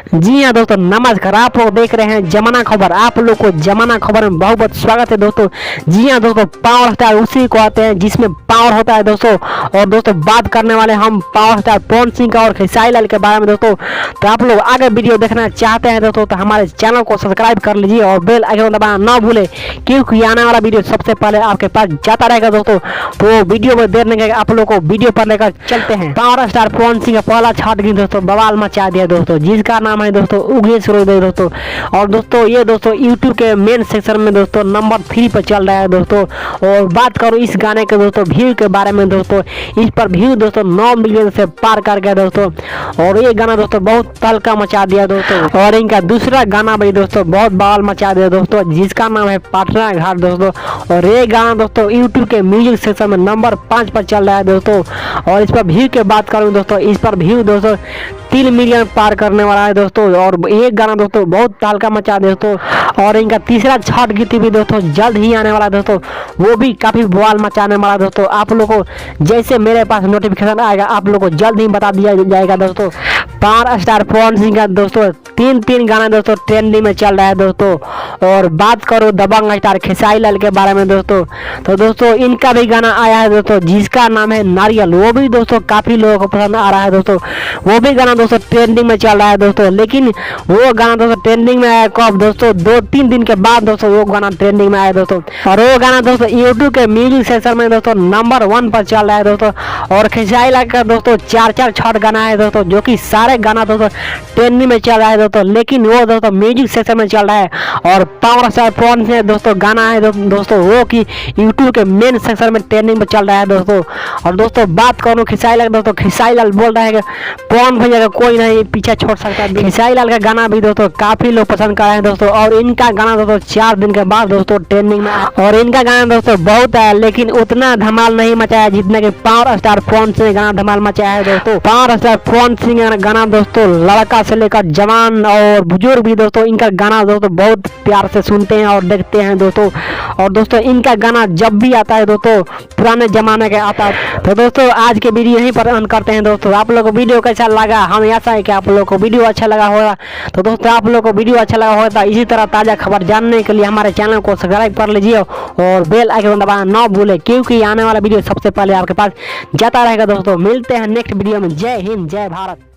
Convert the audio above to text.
जी हाँ दोस्तों, नमस्कार। आप लोग देख रहे हैं जमाना खबर। आप लोग को जमाना खबर में बहुत बहुत स्वागत है दोस्तों। जी हाँ दोस्तों, पावर स्टार उसी को आते हैं जिसमें पावर होता है दोस्तों। और दोस्तों बात करने वाले हम पावर स्टार पवन सिंह का और खेसारी लाल के बारे में दोस्तों। तो आप लोग आगे वीडियो देखना चाहते हैं दोस्तों तो हमारे चैनल को सब्सक्राइब कर लीजिए और बेल आइकन दबाना ना भूले, क्योंकि आने वाला वीडियो सबसे पहले आपके पास जाता रहेगा दोस्तों। तो वीडियो में देर नहीं, आप लोग को वीडियो पर लेकर चलते हैं। पावर स्टार पवन सिंह का पहला छाट गिन दोस्तों बवाल मचा दिया दोस्तों, जिसका नाम है दोस्तों उगेश रोहदेव दोस्तों। और दोस्तों ये दोस्तों यूट्यूब के मेन सेक्शन में दोस्तों नंबर 3 पर चल रहा है दोस्तों। और बात करूँ इस गाने के दोस्तों व्यू के बारे में दोस्तों, इस पर व्यू दोस्तों 9 मिलियन से पार कर गया दोस्तों। और ये गाना दोस्तों बहुत तहलका मचा दिया दोस्तों। और इनका दूसरा गाना भी दोस्तों बहुत बवाल मचा दिया दोस्तों, जिसका नाम है पटना घाट दोस्तों। और ये गाना दोस्तों यूट्यूब के म्यूजिक सेक्शन में नंबर 5 पर चल रहा है दोस्तों। और इस पर व्यू की बात करूँ दोस्तों, इस पर व्यू दोस्तों 3 मिलियन पार करने वाला है दोस्तों। और ये गाना दोस्तों बहुत तहलका मचा दे दोस्तों। और इनका तीसरा छठ गीत भी दोस्तों जल्द ही आने वाला है दोस्तों, वो भी काफी बवाल मचाने वाला दोस्तों। आप लोगों को जैसे मेरे पास नोटिफिकेशन आएगा आप लोगों को जल्द ही बता दिया जाएगा दोस्तों। पावर स्टार पवन सिंह का दोस्तों 3 गाना दोस्तों ट्रेंडिंग में चल रहा है दोस्तों। और बात करो दबंग स्टार खेसारी लाल के बारे में दोस्तों, तो दोस्तों इनका भी गाना आया है दोस्तों, जिसका नाम है नारियल। वो भी दोस्तों काफी लोगों को पसंद आ रहा है दोस्तों। वो भी गाना दोस्तों ट्रेंडिंग में चल रहा है दोस्तों। लेकिन वो गाना दोस्तों ट्रेंडिंग में आया कब दोस्तों, 2-3 दिन के बाद दोस्तों वो गाना ट्रेंडिंग में आया दोस्तों। और वो गाना दोस्तों यूट्यूब के म्यूजिक सेक्शन में दोस्तों नंबर 1 पर चल रहा है दोस्तों। और खेसारी लाल का दोस्तों 4 छठ गाना है दोस्तों, जो कि सारे गाना दोस्तों ट्रेंडिंग में चल रहा है दोस्तों। लेकिन वो दोस्तों म्यूजिक सेक्शन में चल रहा है। और पावर स्टार पवन सिंह दोस्तों गाना है दोस्तों वो कि यूट्यूब के मेन सेक्शन में ट्रेंडिंग में चल रहा है दोस्तों। और दोस्तों बात करूँ खेसारी लाल दोस्तों, खेसारी लाल बोल रहा है कि पवन भैया का कोई नहीं पीछे छोड़ सकता। खेसारी लाल का गाना भी दोस्तों काफी लोग पसंद कर रहे हैं दोस्तों। और इनका गाना दोस्तों 4 दिन के बाद दोस्तों ट्रेंडिंग में। और इनका गाना दोस्तों बहुत है, लेकिन उतना धमाल नहीं मचाया जितना कि पावर स्टार पवन सिंह गाना धमाल मचाया है दोस्तों। पावर स्टार पवन सिंह गाना दोस्तों लड़का से लेकर जवान और बुजुर्ग भी दोस्तों इनका गाना दोस्तों बहुत प्यार से सुनते हैं और देखते हैं दोस्तों। और दोस्तों इनका गाना जब भी आता है दोस्तों पुराने जमाने का आता है। तो दोस्तों आज के वीडियो यहीं पर अंत करते हैं दोस्तों। आप लोगों को वीडियो कैसा लगा, हमें आशा है कि आप लोगों को वीडियो अच्छा लगा होगा। तो दोस्तों आप लोगों को वीडियो अच्छा लगा होगा तो इसी तरह ताज़ा खबर जानने के लिए हमारे चैनल को सब्सक्राइब कर लीजिए और बेल आइकन दबाना ना भूलें, क्योंकि आने वाला वीडियो सबसे पहले आपके पास जाता रहेगा दोस्तों। मिलते हैं नेक्स्ट वीडियो में। जय हिंद, जय भारत।